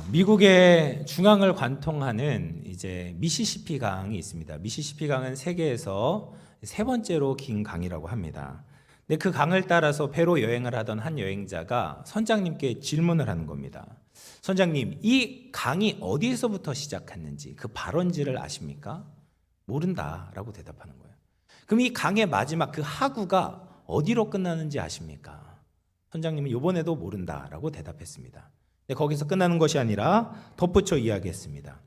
미국의 중앙을 관통하는 이제 미시시피 강이 있습니다. 미시시피 강은 세계에서 세 번째로 긴 강이라고 합니다. 근데 그 강을 따라서 배로 여행을 하던 한 여행자가 선장님께 질문을 하는 겁니다. 선장님, 이 강이 어디에서부터 시작했는지 그 발원지를 아십니까? 모른다라고 대답하는 거예요. 그럼 이 강의 마지막 그 하구가 어디로 끝나는지 아십니까? 선장님은 이번에도 모른다라고 대답했습니다. 근데 거기서 끝나는 것이 아니라 덧붙여 이야기했습니다.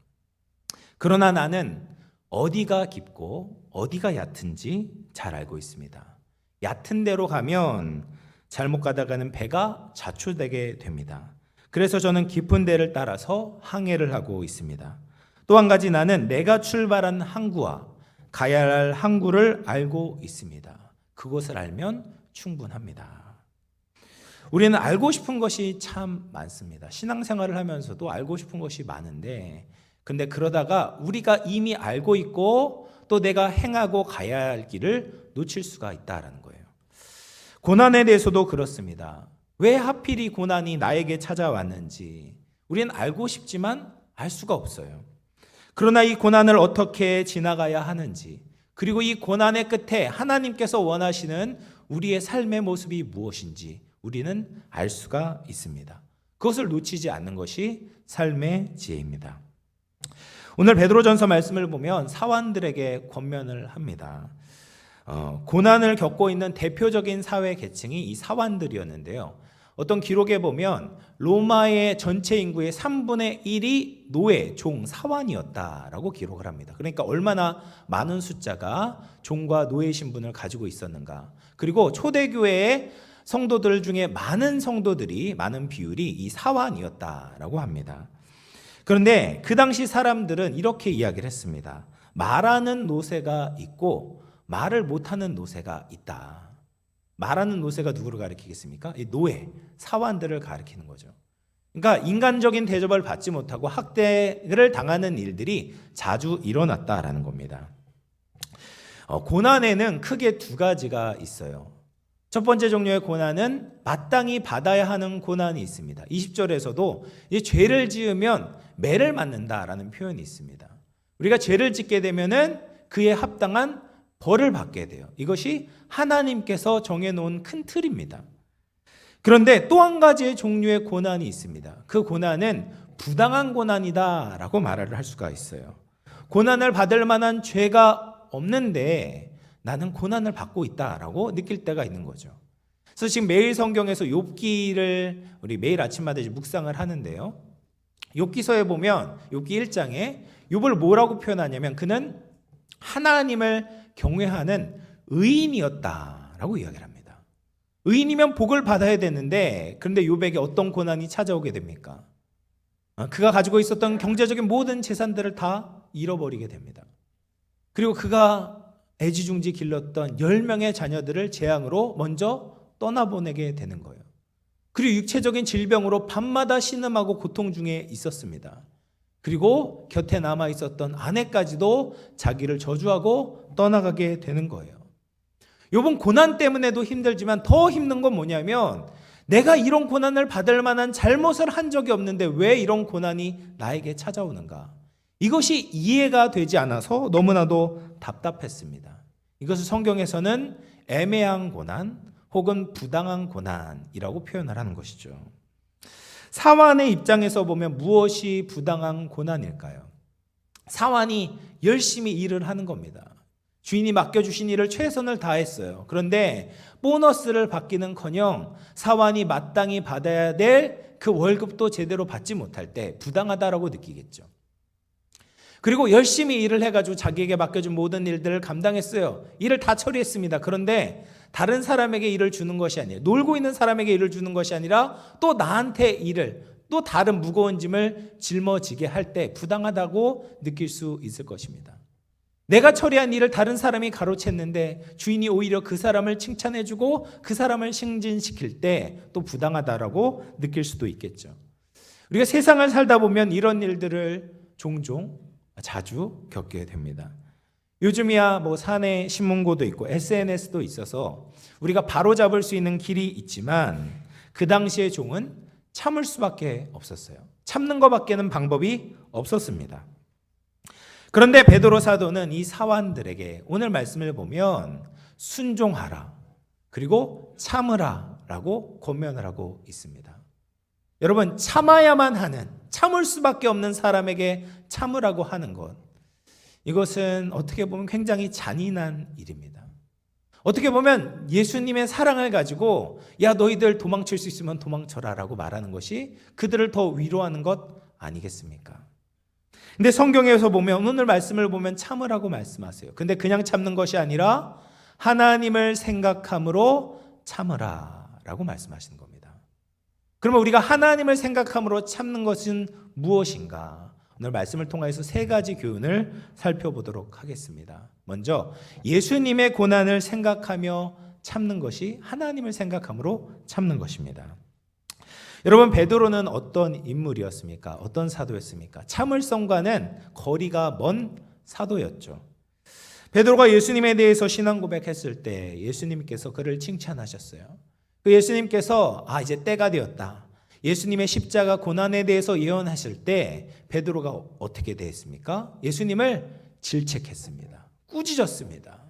그러나 나는 어디가 깊고 어디가 얕은지 잘 알고 있습니다. 얕은 데로 가면 잘못 가다가는 배가 자초되게 됩니다. 그래서 저는 깊은 데를 따라서 항해를 하고 있습니다. 또 한 가지 나는 내가 출발한 항구와 가야 할 항구를 알고 있습니다. 그것을 알면 충분합니다. 우리는 알고 싶은 것이 참 많습니다. 신앙생활을 하면서도 알고 싶은 것이 많은데, 근데 그러다가 우리가 이미 알고 있고 또 내가 행하고 가야 할 길을 놓칠 수가 있다라는 거예요. 고난에 대해서도 그렇습니다. 왜 하필 이 고난이 나에게 찾아왔는지 우리는 알고 싶지만 알 수가 없어요. 그러나 이 고난을 어떻게 지나가야 하는지, 그리고 이 고난의 끝에 하나님께서 원하시는 우리의 삶의 모습이 무엇인지 우리는 알 수가 있습니다. 그것을 놓치지 않는 것이 삶의 지혜입니다. 오늘 베드로전서 말씀을 보면 사환들에게 권면을 합니다. 고난을 겪고 있는 대표적인 사회 계층이 이 사환들이었는데요. 어떤 기록에 보면 로마의 전체 인구의 3분의 1이 노예, 종, 사환이었다라고 기록을 합니다. 그러니까 얼마나 많은 숫자가 종과 노예 신분을 가지고 있었는가. 그리고 초대교회의 성도들 중에 많은 성도들이, 많은 비율이 이 사환이었다라고 합니다. 그런데 그 당시 사람들은 이렇게 이야기를 했습니다. 말하는 노새가 있고 말을 못하는 노새가 있다. 말하는 노새가 누구를 가리키겠습니까? 이 노예, 사환들을 가리키는 거죠. 그러니까 인간적인 대접을 받지 못하고 학대를 당하는 일들이 자주 일어났다라는 겁니다. 고난에는 크게 두 가지가 있어요. 첫 번째 종류의 고난은 마땅히 받아야 하는 고난이 있습니다. 20절에서도 이 죄를 지으면 매를 맞는다라는 표현이 있습니다. 우리가 죄를 짓게 되면은 그에 합당한 벌을 받게 돼요. 이것이 하나님께서 정해놓은 큰 틀입니다. 그런데 또 한 가지의 종류의 고난이 있습니다. 그 고난은 부당한 고난이다라고 말을 할 수가 있어요. 고난을 받을 만한 죄가 없는데 나는 고난을 받고 있다라고 느낄 때가 있는 거죠. 그래서 지금 매일 성경에서 욥기를 우리 매일 아침마다 묵상을 하는데요. 욥기서에 보면 욥기 1장에 욥을 뭐라고 표현하냐면 그는 하나님을 경외하는 의인이었다라고 이야기를 합니다. 의인이면 복을 받아야 되는데 그런데 욥에게 어떤 고난이 찾아오게 됩니까? 그가 가지고 있었던 경제적인 모든 재산들을 다 잃어버리게 됩니다. 그리고 그가 애지중지 길렀던 10명의 자녀들을 재앙으로 먼저 떠나보내게 되는 거예요. 그리고 육체적인 질병으로 밤마다 신음하고 고통 중에 있었습니다. 그리고 곁에 남아 있었던 아내까지도 자기를 저주하고 떠나가게 되는 거예요. 이번 고난 때문에도 힘들지만 더 힘든 건 뭐냐면 내가 이런 고난을 받을 만한 잘못을 한 적이 없는데 왜 이런 고난이 나에게 찾아오는가? 이것이 이해가 되지 않아서 너무나도 답답했습니다. 이것을 성경에서는 애매한 고난 혹은 부당한 고난이라고 표현을 하는 것이죠. 사환의 입장에서 보면 무엇이 부당한 고난일까요? 사환이 열심히 일을 하는 겁니다. 주인이 맡겨주신 일을 최선을 다했어요. 그런데 보너스를 받기는커녕 사환이 마땅히 받아야 될 그 월급도 제대로 받지 못할 때 부당하다라고 느끼겠죠. 그리고 열심히 일을 해가지고 자기에게 맡겨준 모든 일들을 감당했어요. 일을 다 처리했습니다. 그런데 다른 사람에게 일을 주는 것이 아니에요. 놀고 있는 사람에게 일을 주는 것이 아니라 또 나한테 일을, 또 다른 무거운 짐을 짊어지게 할 때 부당하다고 느낄 수 있을 것입니다. 내가 처리한 일을 다른 사람이 가로챘는데 주인이 오히려 그 사람을 칭찬해주고 그 사람을 승진시킬 때 또 부당하다라고 느낄 수도 있겠죠. 우리가 세상을 살다 보면 이런 일들을 종종 자주 겪게 됩니다. 요즘이야 뭐 사내 신문고도 있고 SNS도 있어서 우리가 바로잡을 수 있는 길이 있지만 그 당시의 종은 참을 수밖에 없었어요. 참는 것밖에는 방법이 없었습니다. 그런데 베드로 사도는 이 사환들에게 오늘 말씀을 보면 순종하라, 그리고 참으라라고 권면을 하고 있습니다. 여러분, 참아야만 하는, 참을 수밖에 없는 사람에게 참으라고 하는 것, 이것은 어떻게 보면 굉장히 잔인한 일입니다. 어떻게 보면 예수님의 사랑을 가지고 야, 너희들 도망칠 수 있으면 도망쳐라 라고 말하는 것이 그들을 더 위로하는 것 아니겠습니까? 근데 성경에서 보면, 오늘 말씀을 보면 참으라고 말씀하세요. 근데 그냥 참는 것이 아니라 하나님을 생각함으로 참으라 라고 말씀하시는 겁니다. 그러면 우리가 하나님을 생각함으로 참는 것은 무엇인가? 오늘 말씀을 통해서 세 가지 교훈을 살펴보도록 하겠습니다. 먼저, 예수님의 고난을 생각하며 참는 것이 하나님을 생각함으로 참는 것입니다. 여러분, 베드로는 어떤 인물이었습니까? 어떤 사도였습니까? 참을성과는 거리가 먼 사도였죠. 베드로가 예수님에 대해서 신앙 고백했을 때 예수님께서 그를 칭찬하셨어요. 그 예수님께서 이제 때가 되었다, 예수님의 십자가 고난에 대해서 예언하실 때 베드로가 어떻게 됐습니까? 예수님을 질책했습니다. 꾸짖었습니다.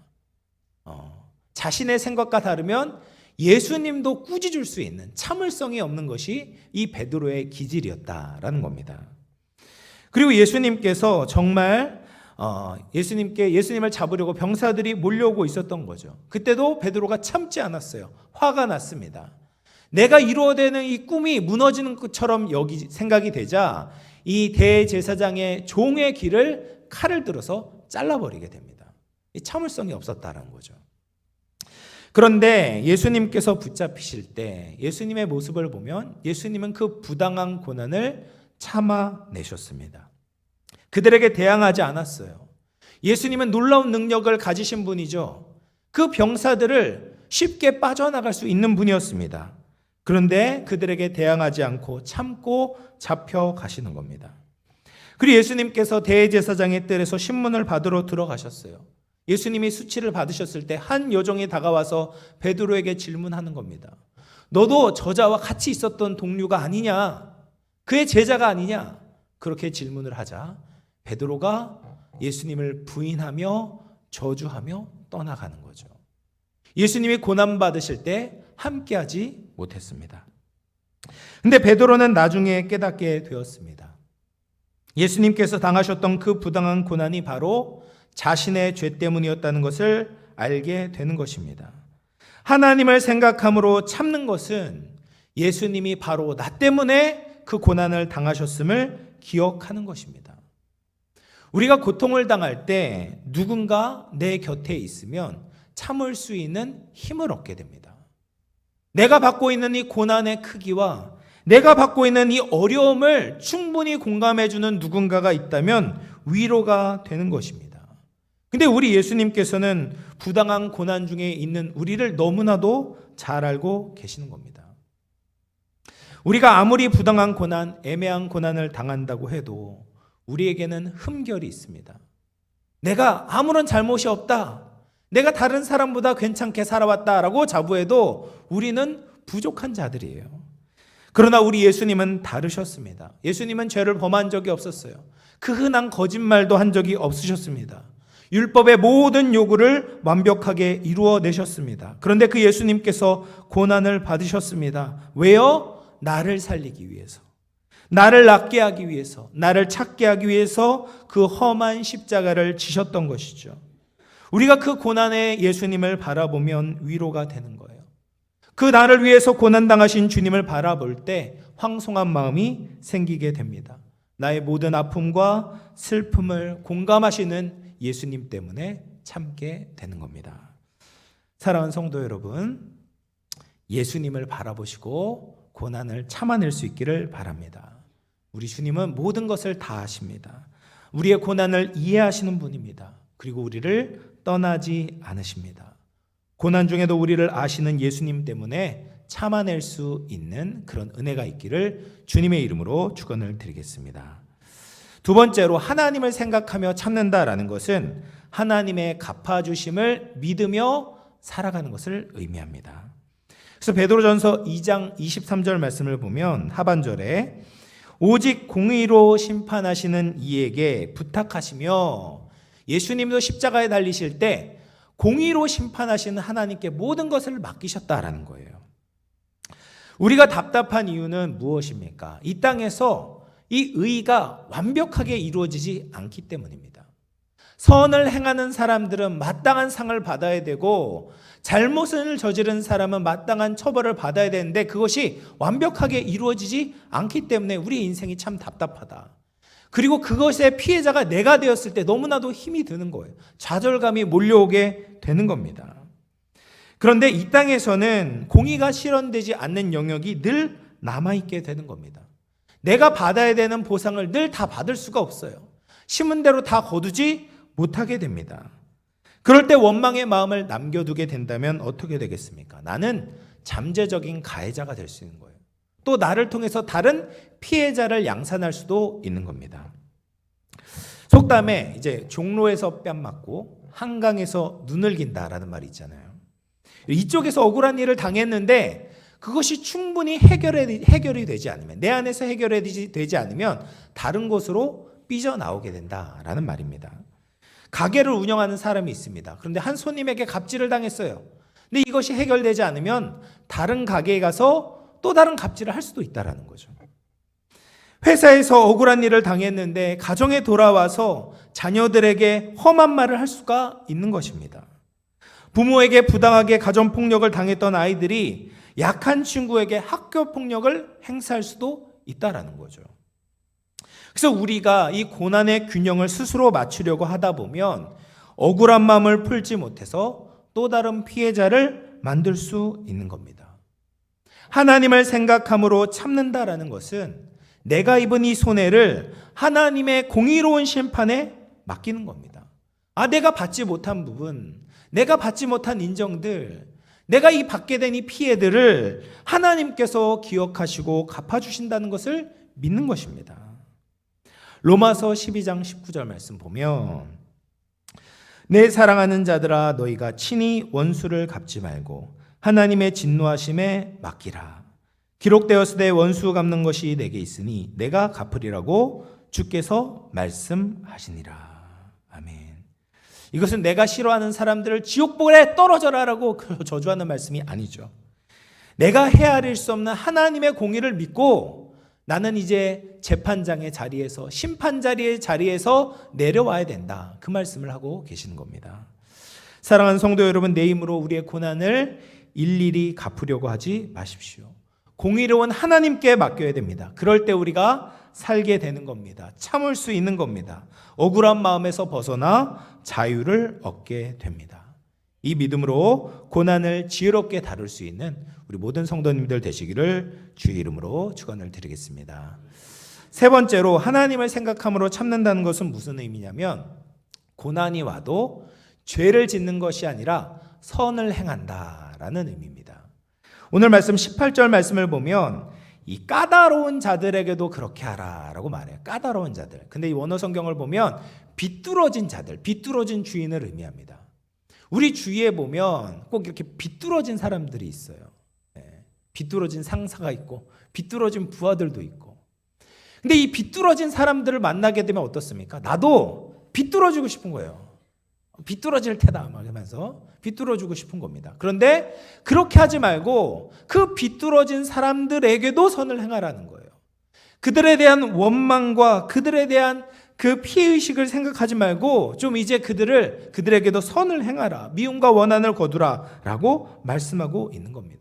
자신의 생각과 다르면 예수님도 꾸짖을 수 있는 참을성이 없는 것이 이 베드로의 기질이었다라는 겁니다. 그리고 예수님께서 정말 예수님을 잡으려고 병사들이 몰려오고 있었던 거죠. 그때도 베드로가 참지 않았어요. 화가 났습니다. 내가 이루어되는 이 꿈이 무너지는 것처럼 생각이 되자 이 대제사장의 종의 귀를 칼을 들어서 잘라버리게 됩니다. 참을성이 없었다는 거죠. 그런데 예수님께서 붙잡히실 때 예수님의 모습을 보면 예수님은 그 부당한 고난을 참아내셨습니다. 그들에게 대항하지 않았어요. 예수님은 놀라운 능력을 가지신 분이죠. 그 병사들을 쉽게 빠져나갈 수 있는 분이었습니다. 그런데 그들에게 대항하지 않고 참고 잡혀가시는 겁니다. 그리고 예수님께서 대제사장의 뜰에서 신문을 받으러 들어가셨어요. 예수님이 수치를 받으셨을 때 한 여종이 다가와서 베드로에게 질문하는 겁니다. 너도 저자와 같이 있었던 동료가 아니냐? 그의 제자가 아니냐? 그렇게 질문을 하자 베드로가 예수님을 부인하며 저주하며 떠나가는 거죠. 예수님이 고난받으실 때 함께하지 못했습니다. 근데 베드로는 나중에 깨닫게 되었습니다. 예수님께서 당하셨던 그 부당한 고난이 바로 자신의 죄 때문이었다는 것을 알게 되는 것입니다. 하나님을 생각함으로 참는 것은 예수님이 바로 나 때문에 그 고난을 당하셨음을 기억하는 것입니다. 우리가 고통을 당할 때 누군가 내 곁에 있으면 참을 수 있는 힘을 얻게 됩니다. 내가 받고 있는 이 고난의 크기와 내가 받고 있는 이 어려움을 충분히 공감해주는 누군가가 있다면 위로가 되는 것입니다. 근데 우리 예수님께서는 부당한 고난 중에 있는 우리를 너무나도 잘 알고 계시는 겁니다. 우리가 아무리 부당한 고난, 애매한 고난을 당한다고 해도 우리에게는 흠결이 있습니다. 내가 아무런 잘못이 없다, 내가 다른 사람보다 괜찮게 살아왔다라고 자부해도 우리는 부족한 자들이에요. 그러나 우리 예수님은 다르셨습니다. 예수님은 죄를 범한 적이 없었어요. 그 흔한 거짓말도 한 적이 없으셨습니다. 율법의 모든 요구를 완벽하게 이루어내셨습니다. 그런데 그 예수님께서 고난을 받으셨습니다. 왜요? 나를 살리기 위해서, 나를 낫게 하기 위해서, 나를 찾게 하기 위해서 그 험한 십자가를 지셨던 것이죠. 우리가 그 고난의 예수님을 바라보면 위로가 되는 거예요. 그 나를 위해서 고난당하신 주님을 바라볼 때 황송한 마음이 생기게 됩니다. 나의 모든 아픔과 슬픔을 공감하시는 예수님 때문에 참게 되는 겁니다. 사랑하는 성도 여러분, 예수님을 바라보시고 고난을 참아낼 수 있기를 바랍니다. 우리 주님은 모든 것을 다 아십니다. 우리의 고난을 이해하시는 분입니다. 그리고 우리를 떠나지 않으십니다. 고난 중에도 우리를 아시는 예수님 때문에 참아낼 수 있는 그런 은혜가 있기를 주님의 이름으로 축원을 드리겠습니다. 두 번째로, 하나님을 생각하며 참는다라는 것은 하나님의 갚아주심을 믿으며 살아가는 것을 의미합니다. 그래서 베드로전서 2장 23절 말씀을 보면 하반절에 오직 공의로 심판하시는 이에게 부탁하시며, 예수님도 십자가에 달리실 때 공의로 심판하시는 하나님께 모든 것을 맡기셨다라는 거예요. 우리가 답답한 이유는 무엇입니까? 이 땅에서 이 의가 완벽하게 이루어지지 않기 때문입니다. 선을 행하는 사람들은 마땅한 상을 받아야 되고, 잘못을 저지른 사람은 마땅한 처벌을 받아야 되는데 그것이 완벽하게 이루어지지 않기 때문에 우리 인생이 참 답답하다. 그리고 그것의 피해자가 내가 되었을 때 너무나도 힘이 드는 거예요. 좌절감이 몰려오게 되는 겁니다. 그런데 이 땅에서는 공의가 실현되지 않는 영역이 늘 남아있게 되는 겁니다. 내가 받아야 되는 보상을 늘 다 받을 수가 없어요. 심은 대로 다 거두지 못하게 됩니다. 그럴 때 원망의 마음을 남겨두게 된다면 어떻게 되겠습니까? 나는 잠재적인 가해자가 될 수 있는 거예요. 또 나를 통해서 다른 피해자를 양산할 수도 있는 겁니다. 속담에 이제 종로에서 뺨 맞고 한강에서 눈을 긴다라는 말이 있잖아요. 이쪽에서 억울한 일을 당했는데 그것이 충분히 해결이 되지 않으면, 내 안에서 해결이 되지 않으면 다른 곳으로 삐져나오게 된다라는 말입니다. 가게를 운영하는 사람이 있습니다. 그런데 한 손님에게 갑질을 당했어요. 근데 이것이 해결되지 않으면 다른 가게에 가서 또 다른 갑질을 할 수도 있다라는 거죠. 회사에서 억울한 일을 당했는데 가정에 돌아와서 자녀들에게 험한 말을 할 수가 있는 것입니다. 부모에게 부당하게 가정폭력을 당했던 아이들이 약한 친구에게 학교폭력을 행사할 수도 있다라는 거죠. 그래서 우리가 이 고난의 균형을 스스로 맞추려고 하다 보면 억울한 마음을 풀지 못해서 또 다른 피해자를 만들 수 있는 겁니다. 하나님을 생각함으로 참는다라는 것은 내가 입은 이 손해를 하나님의 공의로운 심판에 맡기는 겁니다. 내가 받지 못한 부분, 내가 받지 못한 인정들, 내가 이 받게 된 이 피해들을 하나님께서 기억하시고 갚아주신다는 것을 믿는 것입니다. 로마서 12장 19절 말씀 보면, 내 사랑하는 자들아 너희가 친히 원수를 갚지 말고 하나님의 진노하심에 맡기라. 기록되었으되 원수 갚는 것이 내게 있으니 내가 갚으리라고 주께서 말씀하시니라. 아멘. 이것은 내가 싫어하는 사람들을 지옥불에 떨어져라라고 저주하는 말씀이 아니죠. 내가 헤아릴 수 없는 하나님의 공의를 믿고 나는 이제 재판장의 자리에서, 심판자리의 자리에서 내려와야 된다. 그 말씀을 하고 계시는 겁니다. 사랑하는 성도 여러분, 내 힘으로 우리의 고난을 일일이 갚으려고 하지 마십시오. 공의로운 하나님께 맡겨야 됩니다. 그럴 때 우리가 살게 되는 겁니다. 참을 수 있는 겁니다. 억울한 마음에서 벗어나 자유를 얻게 됩니다. 이 믿음으로 고난을 지혜롭게 다룰 수 있는 우리 모든 성도님들 되시기를 주의 이름으로 축원을 드리겠습니다. 세 번째로, 하나님을 생각함으로 참는다는 것은 무슨 의미냐면, 고난이 와도 죄를 짓는 것이 아니라 선을 행한다라는 의미입니다. 오늘 말씀 18절 말씀을 보면 이 까다로운 자들에게도 그렇게 하라라고 말해요. 까다로운 자들. 근데 이 원어 성경을 보면 비뚤어진 자들, 비뚤어진 주인을 의미합니다. 우리 주위에 보면 꼭 이렇게 비뚤어진 사람들이 있어요. 비뚤어진 상사가 있고 비뚤어진 부하들도 있고. 근데 이 비뚤어진 사람들을 만나게 되면 어떻습니까? 나도 비뚤어지고 싶은 거예요. 비뚤어질 테다 막 이러면서 비뚤어지고 싶은 겁니다. 그런데 그렇게 하지 말고 그 비뚤어진 사람들에게도 선을 행하라는 거예요. 그들에 대한 원망과 그들에 대한 그 피해의식을 생각하지 말고 좀 이제 그들에게도 선을 행하라. 미움과 원한을 거두라 라고 말씀하고 있는 겁니다.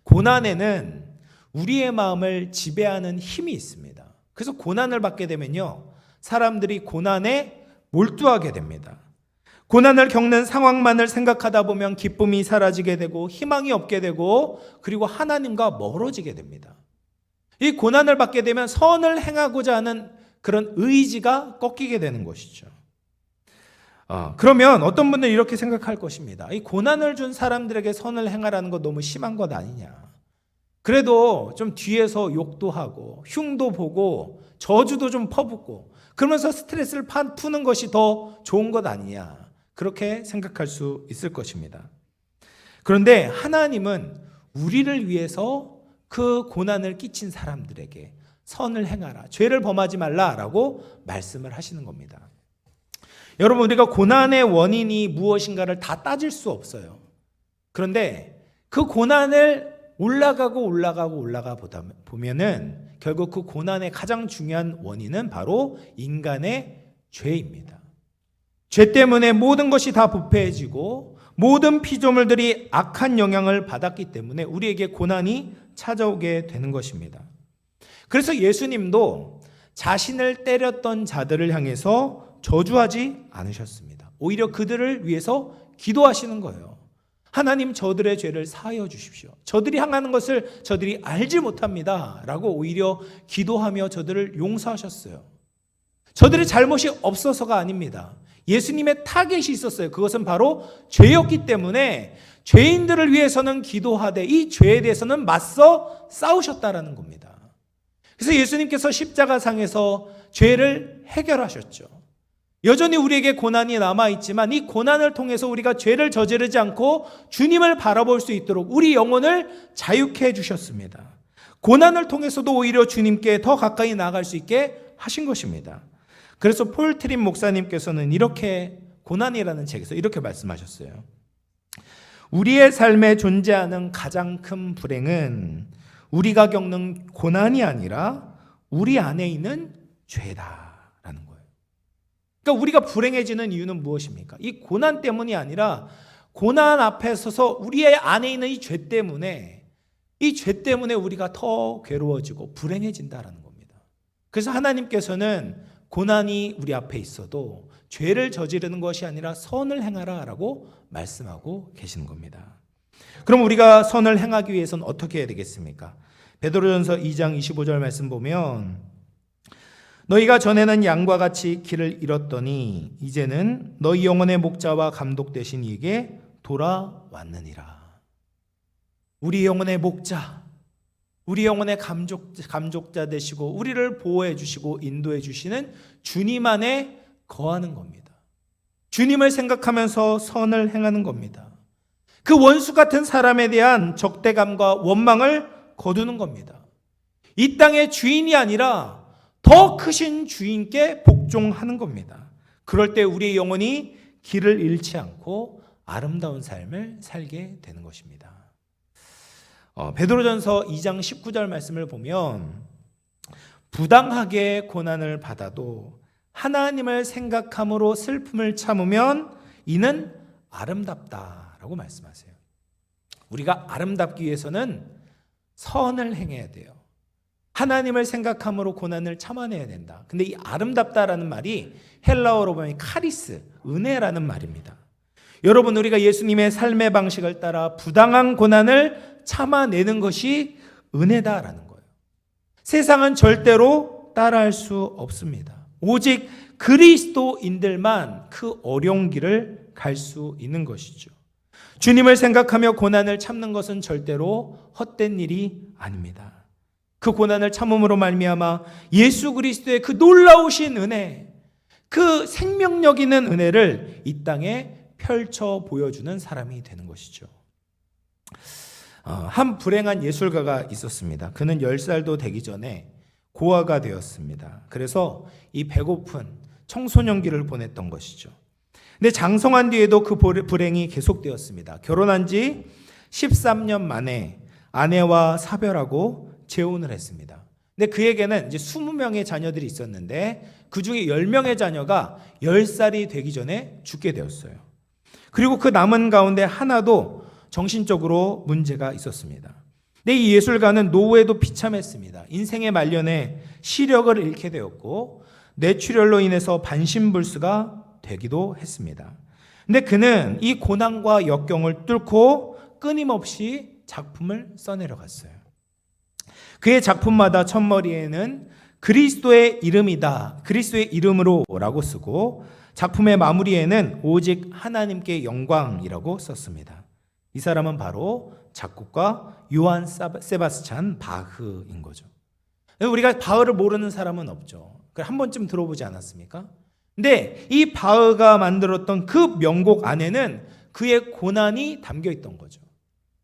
고난에는 우리의 마음을 지배하는 힘이 있습니다. 그래서 고난을 받게 되면요, 사람들이 고난에 몰두하게 됩니다. 고난을 겪는 상황만을 생각하다 보면 기쁨이 사라지게 되고 희망이 없게 되고 그리고 하나님과 멀어지게 됩니다. 이 고난을 받게 되면 선을 행하고자 하는 그런 의지가 꺾이게 되는 것이죠. 그러면 어떤 분들은 이렇게 생각할 것입니다. 이 고난을 준 사람들에게 선을 행하라는 거 너무 심한 것 아니냐. 그래도 좀 뒤에서 욕도 하고 흉도 보고 저주도 좀 퍼붓고 그러면서 스트레스를 푸는 것이 더 좋은 것 아니냐. 그렇게 생각할 수 있을 것입니다. 그런데 하나님은 우리를 위해서 그 고난을 끼친 사람들에게 선을 행하라, 죄를 범하지 말라라고 말씀을 하시는 겁니다. 여러분, 우리가 고난의 원인이 무엇인가를 다 따질 수 없어요. 그런데 그 고난을 올라가 보다 보면은 결국 그 고난의 가장 중요한 원인은 바로 인간의 죄입니다. 죄 때문에 모든 것이 다 부패해지고 모든 피조물들이 악한 영향을 받았기 때문에 우리에게 고난이 찾아오게 되는 것입니다. 그래서 예수님도 자신을 때렸던 자들을 향해서 저주하지 않으셨습니다. 오히려 그들을 위해서 기도하시는 거예요. 하나님, 저들의 죄를 사하여 주십시오. 저들이 향하는 것을 저들이 알지 못합니다 라고 오히려 기도하며 저들을 용서하셨어요. 저들의 잘못이 없어서가 아닙니다. 예수님의 타겟이 있었어요. 그것은 바로 죄였기 때문에 죄인들을 위해서는 기도하되 이 죄에 대해서는 맞서 싸우셨다라는 겁니다. 그래서 예수님께서 십자가상에서 죄를 해결하셨죠. 여전히 우리에게 고난이 남아있지만 이 고난을 통해서 우리가 죄를 저지르지 않고 주님을 바라볼 수 있도록 우리 영혼을 자유케 해주셨습니다. 고난을 통해서도 오히려 주님께 더 가까이 나아갈 수 있게 하신 것입니다. 그래서 폴 트림 목사님께서는 이렇게 고난이라는 책에서 이렇게 말씀하셨어요. 우리의 삶에 존재하는 가장 큰 불행은 우리가 겪는 고난이 아니라 우리 안에 있는 죄다라는 거예요. 그러니까 우리가 불행해지는 이유는 무엇입니까? 이 고난 때문이 아니라 고난 앞에 서서 우리의 안에 있는 이 죄 때문에 우리가 더 괴로워지고 불행해진다라는 겁니다. 그래서 하나님께서는 고난이 우리 앞에 있어도 죄를 저지르는 것이 아니라 선을 행하라 라고 말씀하고 계시는 겁니다. 그럼 우리가 선을 행하기 위해서는 어떻게 해야 되겠습니까? 베드로전서 2장 25절 말씀 보면 너희가 전에는 양과 같이 길을 잃었더니 이제는 너희 영혼의 목자와 감독 되신 이에게 돌아왔느니라. 우리 영혼의 목자, 우리 영혼의 감족자 되시고 우리를 보호해 주시고 인도해 주시는 주님 안에 거하는 겁니다. 주님을 생각하면서 선을 행하는 겁니다. 그 원수 같은 사람에 대한 적대감과 원망을 거두는 겁니다. 이 땅의 주인이 아니라 더 크신 주인께 복종하는 겁니다. 그럴 때 우리의 영혼이 길을 잃지 않고 아름다운 삶을 살게 되는 것입니다. 베드로전서 2장 19절 말씀을 보면 부당하게 고난을 받아도 하나님을 생각함으로 슬픔을 참으면 이는 아름답다라고 말씀하세요. 우리가 아름답기 위해서는 선을 행해야 돼요. 하나님을 생각함으로 고난을 참아내야 된다. 근데 이 아름답다라는 말이 헬라어로 보면 카리스, 은혜라는 말입니다. 여러분, 우리가 예수님의 삶의 방식을 따라 부당한 고난을 참아내는 것이 은혜다라는 거예요. 세상은 절대로 따라할 수 없습니다. 오직 그리스도인들만 그 어려운 길을 갈 수 있는 것이죠. 주님을 생각하며 고난을 참는 것은 절대로 헛된 일이 아닙니다. 그 고난을 참음으로 말미암아 예수 그리스도의 그 놀라우신 은혜, 그 생명력 있는 은혜를 이 땅에 펼쳐 보여주는 사람이 되는 것이죠. 한 불행한 예술가가 있었습니다. 그는 10살도 되기 전에 고아가 되었습니다. 그래서 이 배고픈 청소년기를 보냈던 것이죠. 근데 장성한 뒤에도 그 불행이 계속되었습니다. 결혼한 지 13년 만에 아내와 사별하고 재혼을 했습니다. 근데 그에게는 이제 20명의 자녀들이 있었는데 그 중에 10명의 자녀가 10살이 되기 전에 죽게 되었어요. 그리고 그 남은 가운데 하나도 정신적으로 문제가 있었습니다. 근데 이 예술가는 노후에도 비참했습니다. 인생의 말년에 시력을 잃게 되었고 뇌출혈로 인해서 반신불수가 되기도 했습니다. 근데 그는 이 고난과 역경을 뚫고 끊임없이 작품을 써내려갔어요. 그의 작품마다 첫머리에는 그리스도의 이름이다, 그리스도의 이름으로 라고 쓰고 작품의 마무리에는 오직 하나님께 영광이라고 썼습니다. 이 사람은 바로 작곡가 요한 세바스찬 바흐인 거죠. 우리가 바흐를 모르는 사람은 없죠. 한 번쯤 들어보지 않았습니까? 근데 이 바흐가 만들었던 그 명곡 안에는 그의 고난이 담겨 있던 거죠.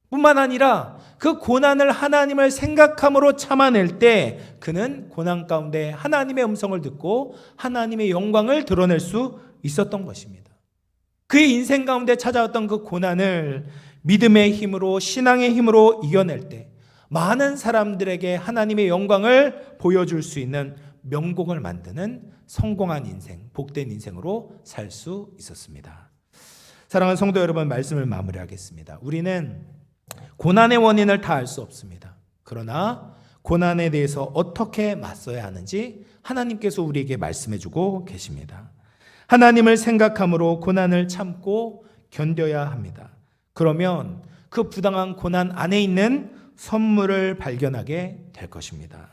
뿐만 아니라 그 고난을 하나님을 생각함으로 참아낼 때 그는 고난 가운데 하나님의 음성을 듣고 하나님의 영광을 드러낼 수 있었던 것입니다. 그의 인생 가운데 찾아왔던 그 고난을 믿음의 힘으로, 신앙의 힘으로 이겨낼 때 많은 사람들에게 하나님의 영광을 보여줄 수 있는 명곡을 만드는 성공한 인생, 복된 인생으로 살 수 있었습니다. 사랑하는 성도 여러분, 말씀을 마무리하겠습니다. 우리는 고난의 원인을 다 알 수 없습니다. 그러나 고난에 대해서 어떻게 맞서야 하는지 하나님께서 우리에게 말씀해 주고 계십니다. 하나님을 생각함으로 고난을 참고 견뎌야 합니다. 그러면 그 부당한 고난 안에 있는 선물을 발견하게 될 것입니다.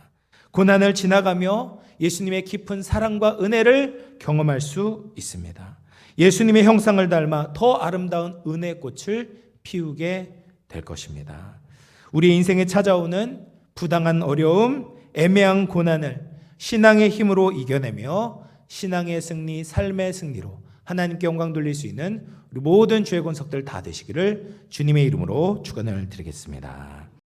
고난을 지나가며 예수님의 깊은 사랑과 은혜를 경험할 수 있습니다. 예수님의 형상을 닮아 더 아름다운 은혜의 꽃을 피우게 될 것입니다. 우리 인생에 찾아오는 부당한 어려움, 애매한 고난을 신앙의 힘으로 이겨내며 신앙의 승리, 삶의 승리로 하나님께 영광 돌릴 수 있는 우리 모든 주의 권속들 다 되시기를 주님의 이름으로 축원을 드리겠습니다.